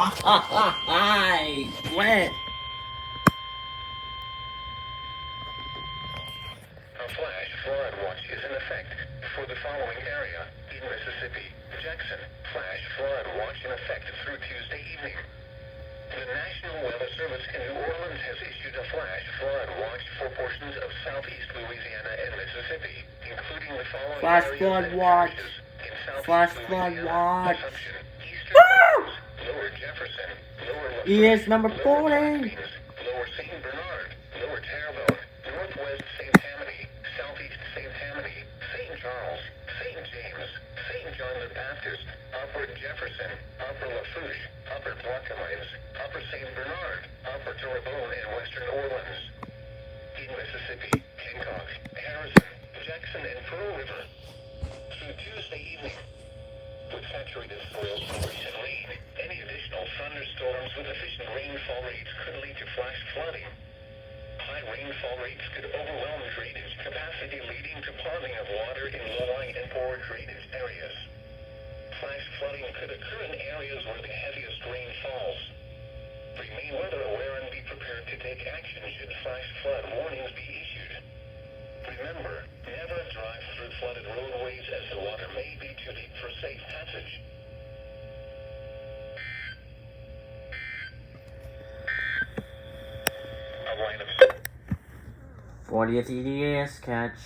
Wet. A flash flood watch is in effect for the following area in Mississippi. Jackson, flash flood watch in effect through Tuesday evening. The National Weather Service in New Orleans has issued a flash flood watch for portions of southeast Louisiana and Mississippi, including the following Flash areas flood and watch. parishes in southeast Flash flood Louisiana, watch. Assumption, Eastern Plains, Lower Jefferson, Lower EAS number Lower 40. Plains, Lower St. Bernard, Lower Terrebonne, Northwest St. Tammany, Southeast St. Tammany, St. Charles, St. James, St. John the Baptist, Upper Jefferson, Upper Lafourche, Upper Plaquemines, Upper St. Bernard, Upper Terrebonne, and Western Orleans. In Mississippi, Hancock, Harrison, Jackson, and Pearl River. Through Tuesday evening. With saturated soils from recent rain, any additional thunderstorms with efficient rainfall rates could lead to flash flooding. High rainfall rates could overwhelm drainage capacity, leading to ponding of water in low-lying and poor drainage areas. Flash flooding could occur in areas where the heaviest rain falls. Remain weather aware and be prepared to take action should flash flood warnings be issued. Remember, never drive through flooded roadways as the water may be too deep for safe passage. A line of 40th EAS catch.